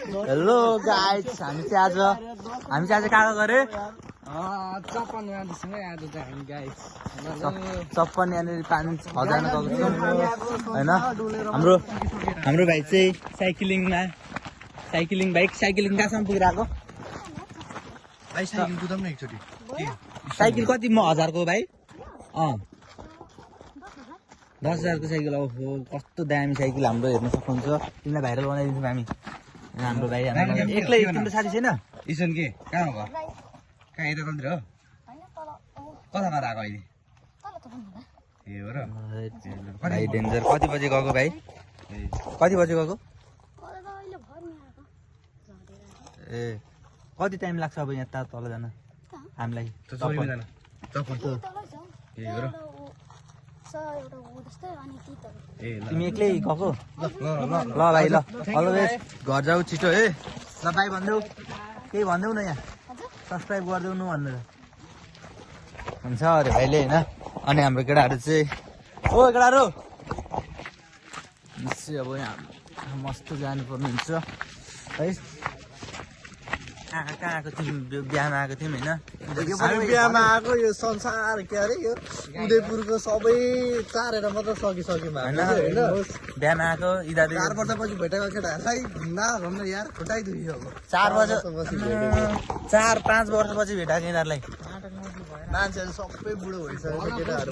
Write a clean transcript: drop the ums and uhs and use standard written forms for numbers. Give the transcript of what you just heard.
Hello guys, हामी चाहिँ आज कहाँ गरे चप्पन यहाँनिर पानी खजान गएको छौँ होइन। हाम्रो भाइ चाहिँ साइक्लिङ बाइक कहाँसम्म पुगिरहेको साइकल कति 1000को भाइ 10,000 को साइकल। ओहो कस्तो दामी साइकल हाम्रो, हेर्न सक्नुहुन्छ। तिमीलाई भाइरल बनाइदिन्छौँ हामी। हाम्रो भाइ एक्लै तिम्रो साथी छैन इसन के कहाँ हो कहाँ यता कन्तिर हो कता कता आएको अहिले ए हो र भाइ डेन्जर। कति बजे गएको भाइ, कति बजे गएको ए कति टाइम लाग्छ अब यहाँ तल जान हामीलाई ए हो र तिमी एक्लै गएको ल भाइ ल अलवेज घर जाऊ छिटो है ल भाइ भनिदेऊ केही भनिदेऊ न यहाँ सब्सक्राइब गरिदेऊ न भनेर हुन्छ अरे भाइले होइन। अनि हाम्रो केटाहरू चाहिँ ओ केटाहरू अब यहाँ मस्त जानुपर्ने हुन्छ है। कहाँ आएको थियौँ बिहामा आएको थियौँ होइन। बिहामा आएको यो संसार के अरे यो उदयपुरको सबै चारेर मात्र सकिसक्यो होइन बिहामा आएको इदाले 4 वर्षपछि भेटेको केटाहरूलाई भन्नु यार खुटाइदियो अब 4-5 वर्षपछि भेटाएको यिनीहरूलाई मान्छेहरू सबै बुढो भइसकेको केटाहरू